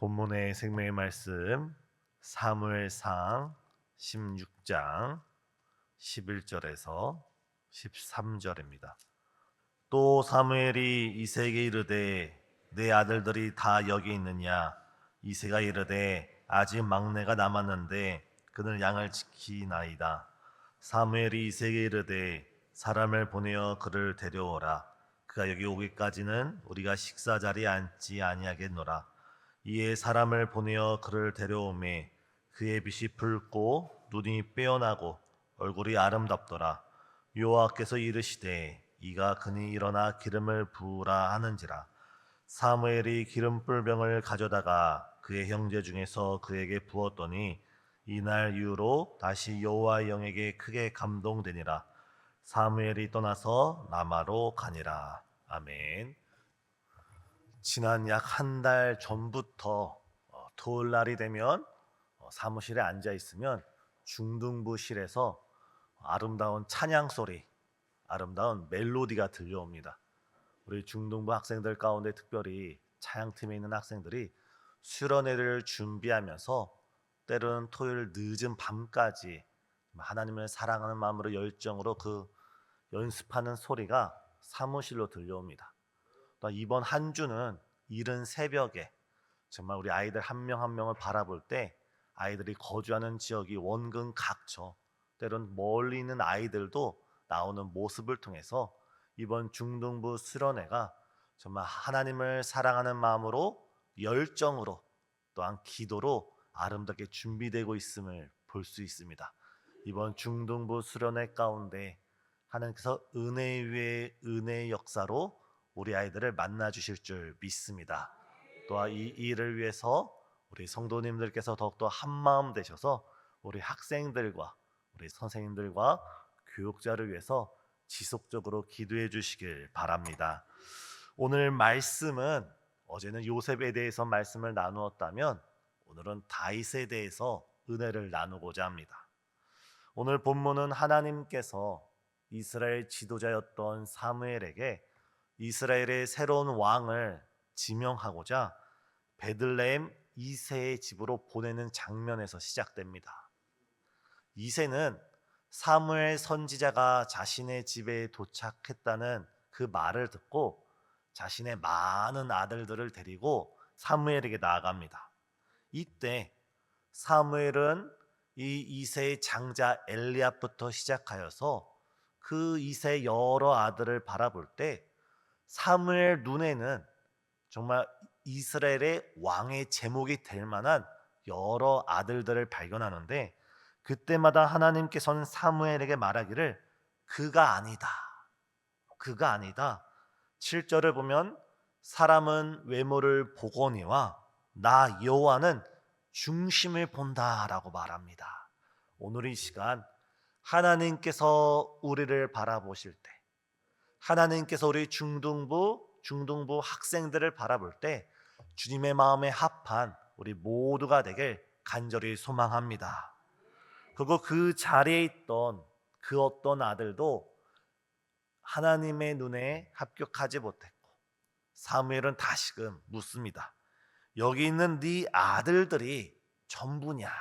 본문의 생명의 말씀 사무엘상 16장 11절에서 13절입니다. 또 사무엘이 이새에게 이르되 내 아들들이 다 여기 있느냐? 이새가 이르되 아직 막내가 남았는데 그는 양을 지키나이다. 사무엘이 이새에게 이르되 사람을 보내어 그를 데려오라. 그가 여기 오기까지는 우리가 식사 자리에 앉지 아니하겠노라. 이에 사람을 보내어 그를 데려오매 그의 빛이 붉고 눈이 빼어나고 얼굴이 아름답더라. 여호와께서 이르시되 이가 그니 일어나 기름을 부으라 하는지라. 사무엘이 기름불병을 가져다가 그의 형제 중에서 그에게 부었더니 이날 이후로 다시 여호와의 영에게 크게 감동되니라. 사무엘이 떠나서 라마로 가니라. 아멘. 지난 약 한 달 전부터 토요일 날이 되면 사무실에 앉아 있으면 중등부실에서 아름다운 찬양 소리, 아름다운 멜로디가 들려옵니다. 우리 중등부 학생들 가운데 특별히 찬양팀에 있는 학생들이 수련회를 준비하면서 때로는 토요일 늦은 밤까지 하나님을 사랑하는 마음으로 열정으로 그 연습하는 소리가 사무실로 들려옵니다. 또 이번 한 주는 이른 새벽에 정말 우리 아이들 한 명 한 명을 바라볼 때 아이들이 거주하는 지역이 원근 각처, 때론 멀리 있는 아이들도 나오는 모습을 통해서 이번 중등부 수련회가 정말 하나님을 사랑하는 마음으로 열정으로 또한 기도로 아름답게 준비되고 있음을 볼 수 있습니다. 이번 중등부 수련회 가운데 하나님께서 은혜 위에 은혜의 역사로 우리 아이들을 만나 주실 줄 믿습니다. 또한 이 일을 위해서 우리 성도님들께서 더욱더 한마음 되셔서 우리 학생들과 우리 선생님들과 교육자를 위해서 지속적으로 기도해 주시길 바랍니다. 오늘 말씀은 어제는 요셉에 대해서 말씀을 나누었다면 오늘은 다윗에 대해서 은혜를 나누고자 합니다. 오늘 본문은 하나님께서 이스라엘 지도자였던 사무엘에게 이스라엘의 새로운 왕을 지명하고자 베들레헴 이새의 집으로 보내는 장면에서 시작됩니다. 이새는 사무엘 선지자가 자신의 집에 도착했다는 그 말을 듣고 자신의 많은 아들들을 데리고 사무엘에게 나아갑니다. 이때 사무엘은 이 이새의 장자 엘리압부터 시작하여서 그 이새의 여러 아들을 바라볼 때 사무엘 눈에는 정말 이스라엘의 왕의 제목이 될 만한 여러 아들들을 발견하는데 그때마다 하나님께서는 사무엘에게 말하기를 그가 아니다. 그가 아니다. 7절을 보면 사람은 외모를 보거니와 나 여호와는 중심을 본다라고 말합니다. 오늘 이 시간 하나님께서 우리를 바라보실 때 하나님께서 우리 중등부 학생들을 바라볼 때 주님의 마음에 합한 우리 모두가 되길 간절히 소망합니다. 그리고 그 자리에 있던 그 어떤 아들도 하나님의 눈에 합격하지 못했고 사무엘은 다시금 묻습니다. 여기 있는 네 아들들이 전부냐?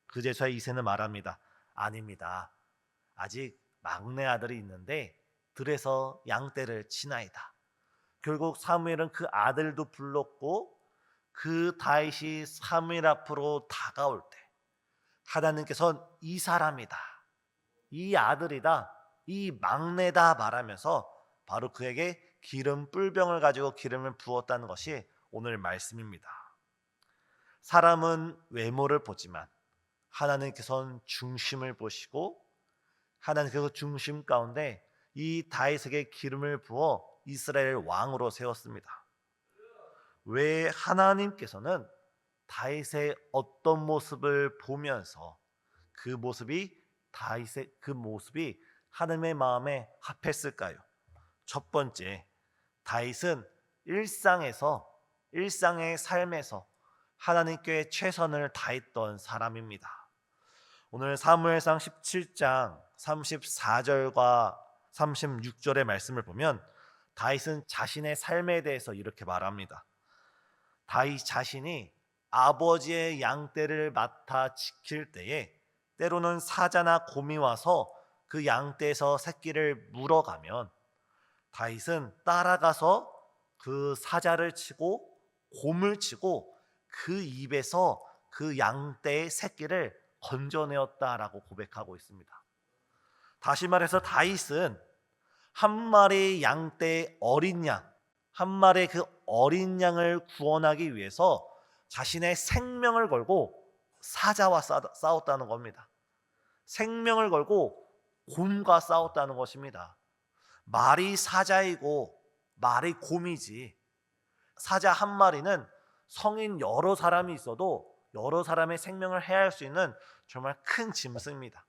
그제서야 이새는 말합니다. 아닙니다. 아직 막내 아들이 있는데 들에서 양떼를 치나이다. 결국 사무엘은 그 아들도 불렀고 그 다윗이 사무엘 앞으로 다가올 때 하나님께서는 이 사람이다, 이 아들이다, 이 막내다 말하면서 바로 그에게 기름 뿔병을 가지고 기름을 부었다는 것이 오늘 말씀입니다. 사람은 외모를 보지만 하나님께서는 중심을 보시고 하나님께서 중심 가운데 이 다윗에게 기름을 부어 이스라엘 왕으로 세웠습니다. 왜 하나님께서는 다윗의 어떤 모습을 보면서 그 모습이 하나님의 마음에 합했을까요? 첫 번째, 다윗은 일상의 삶에서 하나님께 최선을 다했던 사람입니다. 오늘 사무엘상 17장 34절과 36절의 말씀을 보면 다윗은 자신의 삶에 대해서 이렇게 말합니다. 다윗 자신이 아버지의 양떼를 맡아 지킬 때에 때로는 사자나 곰이 와서 그 양떼에서 새끼를 물어가면 다윗은 따라가서 그 사자를 치고 곰을 치고 그 입에서 그 양떼의 새끼를 건져내었다라고 고백하고 있습니다. 다시 말해서 다윗은 한 마리 양떼의 어린 양, 한 마리의 그 어린 양을 구원하기 위해서 자신의 생명을 걸고 사자와 싸웠다는 겁니다. 생명을 걸고 곰과 싸웠다는 것입니다. 말이 사자이고 말이 곰이지, 사자 한 마리는 성인 여러 사람이 있어도 여러 사람의 생명을 해할 수 있는 정말 큰 짐승입니다.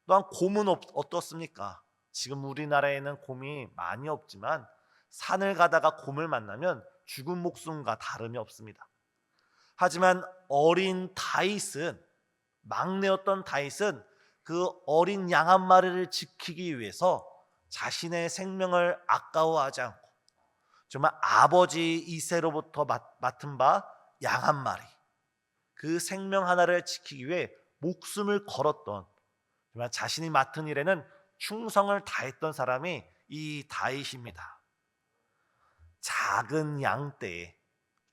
또한 곰은 어떻습니까? 지금 우리나라에는 곰이 많이 없지만 산을 가다가 곰을 만나면 죽은 목숨과 다름이 없습니다. 하지만 어린 다윗은, 막내였던 다윗은 그 어린 양 한 마리를 지키기 위해서 자신의 생명을 아까워하지 않고 정말 아버지 이새로부터 맡은 바 양 한 마리, 그 생명 하나를 지키기 위해 목숨을 걸었던, 정말 자신이 맡은 일에는 충성을 다했던 사람이 이 다윗입니다. 작은 양떼에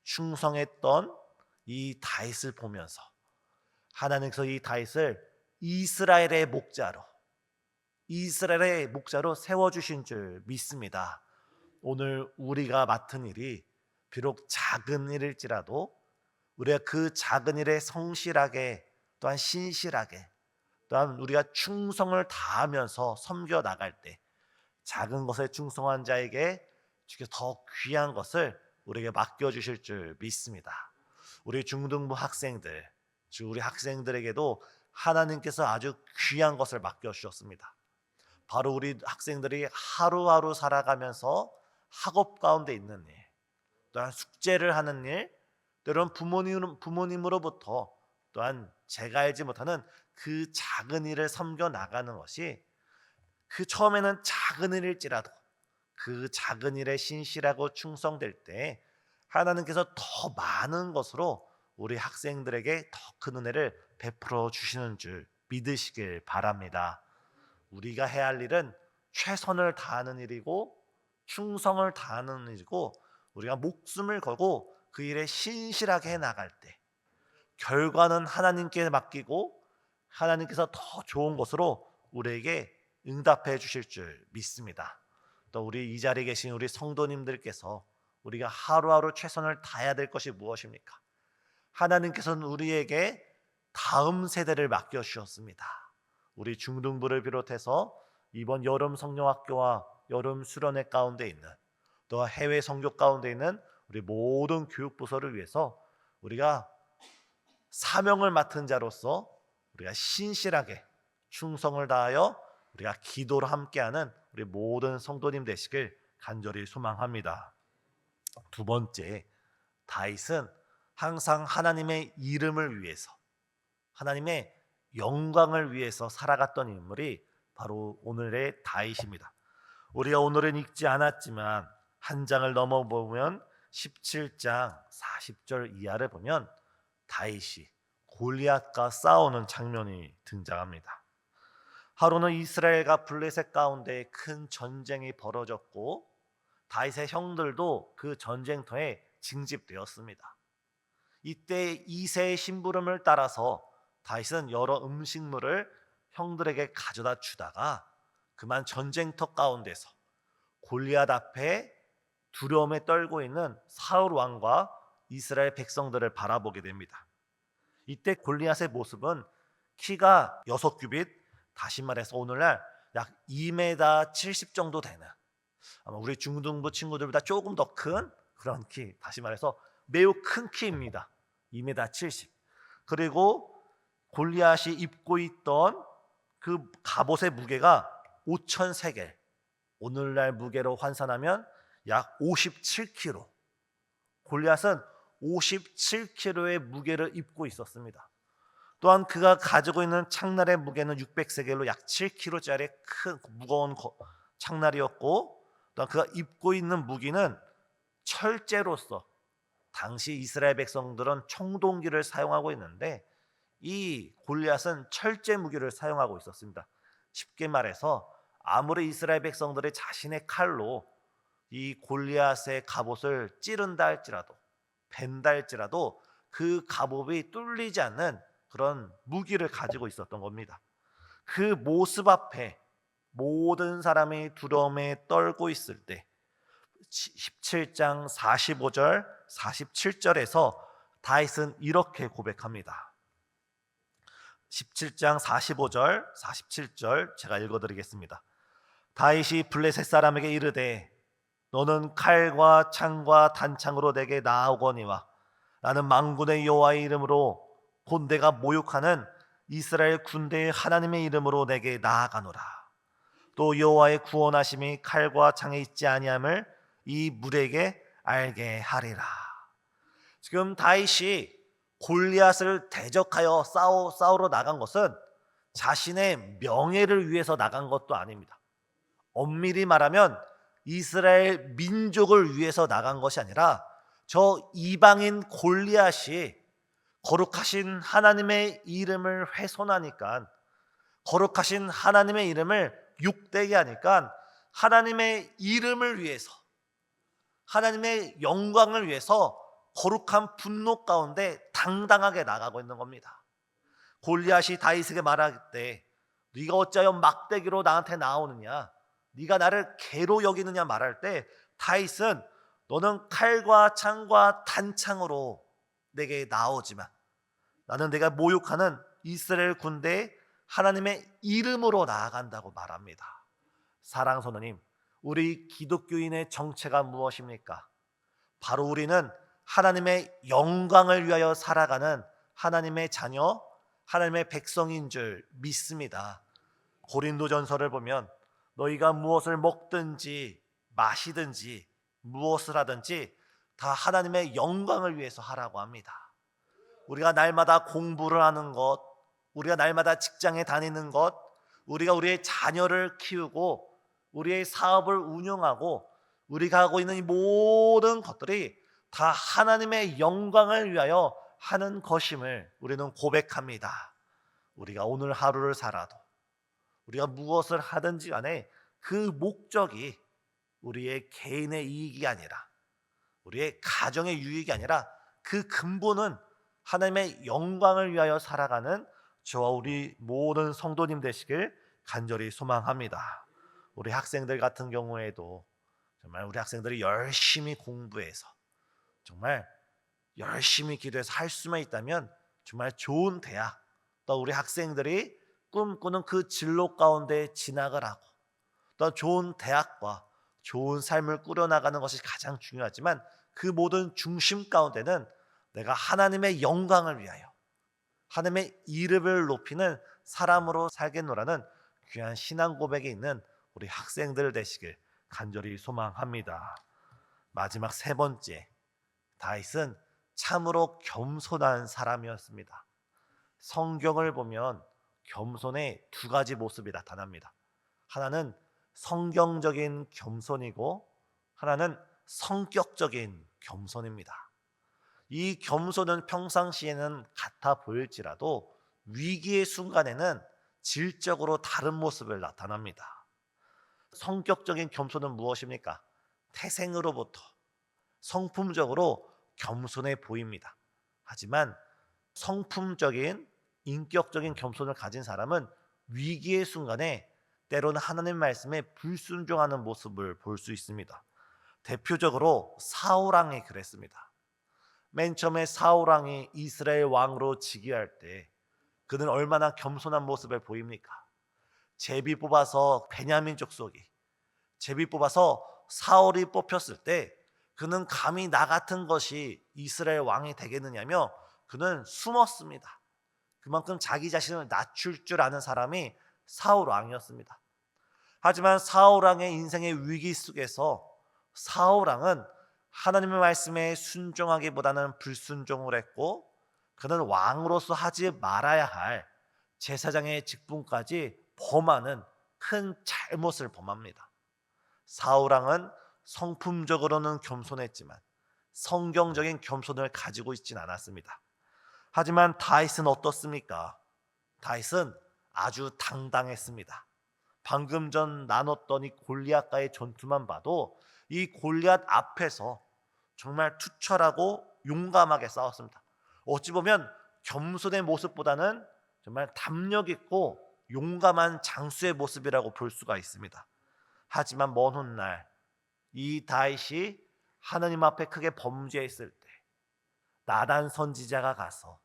충성했던 이 다윗을 보면서 하나님께서 이 다윗을 이스라엘의 목자로 세워주신 줄 믿습니다. 오늘 우리가 맡은 일이 비록 작은 일일지라도 우리가 그 작은 일에 성실하게, 또한 신실하게, 또한 우리가 충성을 다하면서 섬겨 나갈 때 작은 것에 충성한 자에게 주께서 더 귀한 것을 우리에게 맡겨주실 줄 믿습니다. 우리 중등부 학생들, 우리 학생들에게도 하나님께서 아주 귀한 것을 맡겨주셨습니다. 바로 우리 학생들이 하루하루 살아가면서 학업 가운데 있는 일, 또한 숙제를 하는 일, 때로는 부모님으로부터 또한 제가 알지 못하는 그 작은 일을 섬겨 나가는 것이, 그 처음에는 작은 일일지라도 그 작은 일에 신실하고 충성될 때 하나님께서 더 많은 것으로 우리 학생들에게 더 큰 은혜를 베풀어 주시는 줄 믿으시길 바랍니다. 우리가 해야 할 일은 최선을 다하는 일이고 충성을 다하는 일이고, 우리가 목숨을 걸고 그 일에 신실하게 해 나갈 때 결과는 하나님께 맡기고 하나님께서 더 좋은 것으로 우리에게 응답해 주실 줄 믿습니다. 또 우리 이 자리에 계신 우리 성도님들께서 우리가 하루하루 최선을 다해야 될 것이 무엇입니까? 하나님께서는 우리에게 다음 세대를 맡겨주셨습니다. 우리 중등부를 비롯해서 이번 여름 성령학교와 여름 수련회 가운데 있는, 또 해외 선교 가운데 있는 우리 모든 교육부서를 위해서 우리가 사명을 맡은 자로서 우리가 신실하게 충성을 다하여 우리가 기도로 함께하는 우리 모든 성도님 되시길 간절히 소망합니다. 두 번째, 다윗은 항상 하나님의 이름을 위해서, 하나님의 영광을 위해서 살아갔던 인물이 바로 오늘의 다윗입니다. 우리가 오늘은 읽지 않았지만 한 장을 넘어보면 17장 40절 이하를 보면 다윗이 골리앗과 싸우는 장면이 등장합니다. 하루는 이스라엘과 블레셋 가운데 큰 전쟁이 벌어졌고 다윗의 형들도 그 전쟁터에 징집되었습니다. 이때 이새의 심부름을 따라서 다윗은 여러 음식물을 형들에게 가져다 주다가 그만 전쟁터 가운데서 골리앗 앞에 두려움에 떨고 있는 사울 왕과 이스라엘 백성들을 바라보게 됩니다. 이때 골리앗의 모습은 키가 6규빗, 다시 말해서 오늘날 약 2m 70 정도 되는, 아마 우리 중등부 친구들보다 조금 더 큰 그런 키, 다시 말해서 매우 큰 키입니다. 2m 70. 그리고 골리앗이 입고 있던 그 갑옷의 무게가 5,000세겔, 오늘날 무게로 환산하면 약 57kg. 골리앗은 57kg의 무게를 입고 있었습니다. 또한 그가 가지고 있는 창날의 무게는 600세겔로 약 7kg짜리 큰 무거운 창날이었고, 또한 그가 입고 있는 무기는 철제로서 당시 이스라엘 백성들은 청동기를 사용하고 있는데 이 골리앗은 철제 무기를 사용하고 있었습니다. 쉽게 말해서 아무리 이스라엘 백성들이 자신의 칼로 이 골리앗의 갑옷을 찌른다 할지라도, 벤다 할지라도 그 갑옷이 뚫리지 않는 그런 무기를 가지고 있었던 겁니다. 그 모습 앞에 모든 사람이 두려움에 떨고 있을 때 17장 45절 47절에서 다윗은 이렇게 고백합니다. 17장 45절 47절 제가 읽어드리겠습니다. 다윗이 블레셋 사람에게 이르되 너는 칼과 창과 단창으로 내게 나아오거니와 나는 만군의 여호와의 이름으로 곧 내가 모욕하는 이스라엘 군대의 하나님의 이름으로 내게 나아가노라. 또 여호와의 구원하심이 칼과 창에 있지 아니함을 이 물에게 알게 하리라. 지금 다윗이 골리앗을 대적하여 싸우러 나간 것은 자신의 명예를 위해서 나간 것도 아닙니다. 엄밀히 말하면 이스라엘 민족을 위해서 나간 것이 아니라 저 이방인 골리앗이 거룩하신 하나님의 이름을 훼손하니까, 거룩하신 하나님의 이름을 욕되게 하니까 하나님의 이름을 위해서, 하나님의 영광을 위해서 거룩한 분노 가운데 당당하게 나가고 있는 겁니다. 골리앗이 다윗에게 말할 때 네가 어찌하여 막대기로 나한테 나오느냐, 네가 나를 개로 여기느냐 말할 때 다윗은 너는 칼과 창과 단창으로 내게 나오지만 나는 내가 모욕하는 이스라엘 군대에 하나님의 이름으로 나아간다고 말합니다. 사랑하는 성도님, 우리 기독교인의 정체가 무엇입니까? 바로 우리는 하나님의 영광을 위하여 살아가는 하나님의 자녀, 하나님의 백성인 줄 믿습니다. 고린도전서를 보면 너희가 무엇을 먹든지 마시든지 무엇을 하든지 다 하나님의 영광을 위해서 하라고 합니다. 우리가 날마다 공부를 하는 것, 우리가 날마다 직장에 다니는 것, 우리가 우리의 자녀를 키우고 우리의 사업을 운영하고 우리가 하고 있는 이 모든 것들이 다 하나님의 영광을 위하여 하는 것임을 우리는 고백합니다. 우리가 오늘 하루를 살아도 우리가 무엇을 하든지 간에 그 목적이 우리의 개인의 이익이 아니라, 우리의 가정의 유익이 아니라 그 근본은 하나님의 영광을 위하여 살아가는 저와 우리 모든 성도님 되시길 간절히 소망합니다. 우리 학생들 같은 경우에도 정말 우리 학생들이 열심히 공부해서 정말 열심히 기도해서 할 수만 있다면 정말 좋은 대학, 또 우리 학생들이 꿈꾸는 그 진로 가운데 진학을 하고 또 좋은 대학과 좋은 삶을 꾸려나가는 것이 가장 중요하지만 그 모든 중심 가운데는 내가 하나님의 영광을 위하여 하나님의 이름을 높이는 사람으로 살겠노라는 귀한 신앙 고백이 있는 우리 학생들 되시길 간절히 소망합니다. 마지막 세 번째, 다윗은 참으로 겸손한 사람이었습니다. 성경을 보면 겸손의 두 가지 모습이 나타납니다. 하나는 성경적인 겸손이고 하나는 성격적인 겸손입니다. 이 겸손은 평상시에는 같아 보일지라도 위기의 순간에는 질적으로 다른 모습을 나타납니다. 성격적인 겸손은 무엇입니까? 태생으로부터 성품적으로 겸손해 보입니다. 하지만 성품적인 인격적인 겸손을 가진 사람은 위기의 순간에 때로는 하나님 말씀에 불순종하는 모습을 볼 수 있습니다. 대표적으로 사울왕이 그랬습니다. 맨 처음에 사울왕이 이스라엘 왕으로 즉위할 때 그는 얼마나 겸손한 모습을 보입니까? 제비 뽑아서 베냐민 족속이 제비 뽑아서 사울이 뽑혔을 때 그는 감히 나 같은 것이 이스라엘 왕이 되겠느냐며 그는 숨었습니다. 그만큼 자기 자신을 낮출 줄 아는 사람이 사울 왕이었습니다. 하지만 사울 왕의 인생의 위기 속에서 사울 왕은 하나님의 말씀에 순종하기보다는 불순종을 했고 그는 왕으로서 하지 말아야 할 제사장의 직분까지 범하는 큰 잘못을 범합니다. 사울 왕은 성품적으로는 겸손했지만 성경적인 겸손을 가지고 있진 않았습니다. 하지만 다윗은 어떻습니까? 다윗은 아주 당당했습니다. 방금 전 나눴던 이 골리앗과의 전투만 봐도 이 골리앗 앞에서 정말 투철하고 용감하게 싸웠습니다. 어찌 보면 겸손의 모습보다는 정말 담력 있고 용감한 장수의 모습이라고 볼 수가 있습니다. 하지만 먼 훗날 이 다윗이 하나님 앞에 크게 범죄했을 때 나단 선지자가 가서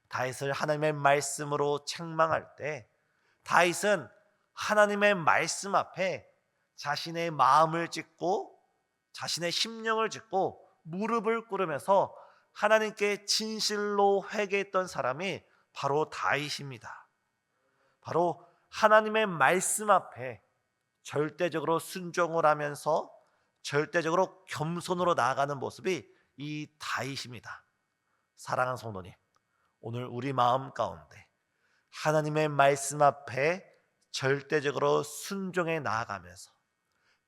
다윗을 하나님의 말씀으로 책망할 때 다윗은 하나님의 말씀 앞에 자신의 마음을 찢고 자신의 심령을 찢고 무릎을 꿇으면서 하나님께 진실로 회개했던 사람이 바로 다윗입니다. 바로 하나님의 말씀 앞에 절대적으로 순종을 하면서 절대적으로 겸손으로 나아가는 모습이 이 다윗입니다. 사랑하는 성도님, 오늘 우리 마음 가운데 하나님의 말씀 앞에 절대적으로 순종해 나아가면서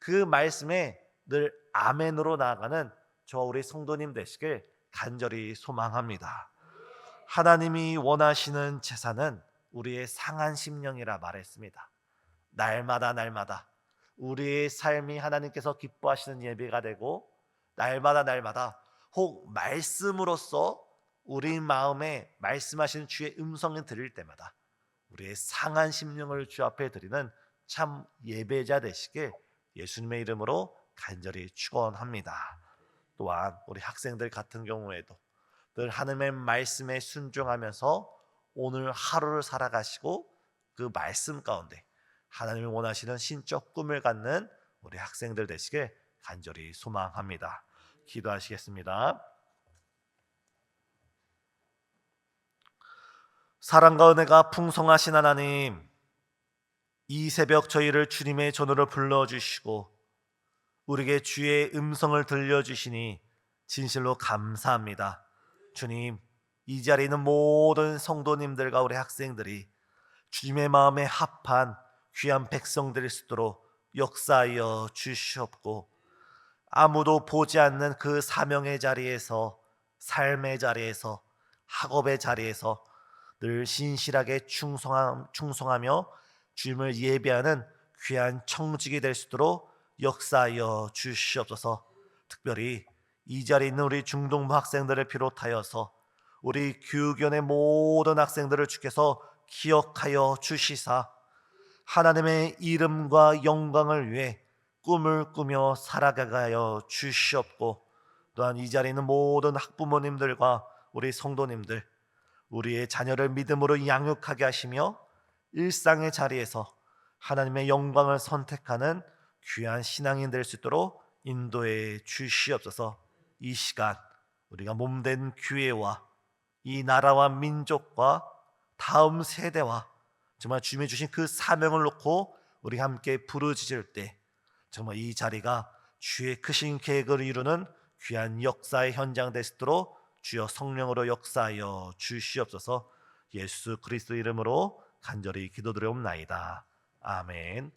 그 말씀에 늘 아멘으로 나아가는 저와 우리 성도님 되시길 간절히 소망합니다. 하나님이 원하시는 제사는 우리의 상한 심령이라 말했습니다. 날마다 우리의 삶이 하나님께서 기뻐하시는 예배가 되고 날마다 혹 말씀으로써 우리 마음에 말씀하시는 주의 음성을 들을 때마다 우리의 상한 심령을 주 앞에 드리는 참 예배자 되시길 예수님의 이름으로 간절히 축원합니다. 또한 우리 학생들 같은 경우에도 늘 하나님의 말씀에 순종하면서 오늘 하루를 살아가시고 그 말씀 가운데 하나님이 원하시는 신적 꿈을 갖는 우리 학생들 되시길 간절히 소망합니다. 기도하시겠습니다. 사랑과 은혜가 풍성하신 하나님, 이 새벽 저희를 주님의 전으로 불러주시고 우리에게 주의 음성을 들려주시니 진실로 감사합니다. 주님, 이 자리에 있는 모든 성도님들과 우리 학생들이 주님의 마음에 합한 귀한 백성들일 수 있도록 역사하여 주시옵고 아무도 보지 않는 그 사명의 자리에서 삶의 자리에서 학업의 자리에서 늘 신실하게 충성하며 주님을 예배하는 귀한 청직이 될 수 있도록 역사하여 주시옵소서. 특별히 이 자리에 있는 우리 중동부 학생들을 비롯하여서 우리 교육위원회 모든 학생들을 주께서 기억하여 주시사 하나님의 이름과 영광을 위해 꿈을 꾸며 살아가게 하여 주시옵고 또한 이 자리에 있는 모든 학부모님들과 우리 성도님들 우리의 자녀를 믿음으로 양육하게 하시며 일상의 자리에서 하나님의 영광을 선택하는 귀한 신앙인 될 수 있도록 인도해 주시옵소서. 이 시간 우리가 몸된 교회와 이 나라와 민족과 다음 세대와 정말 주님이 주신 그 사명을 놓고 우리 함께 부르짖을 때 정말 이 자리가 주의 크신 계획을 이루는 귀한 역사의 현장 될 수 있도록 주여 성령으로 역사하여 주시옵소서. 예수 그리스도 이름으로 간절히 기도드리옵나이다. 아멘.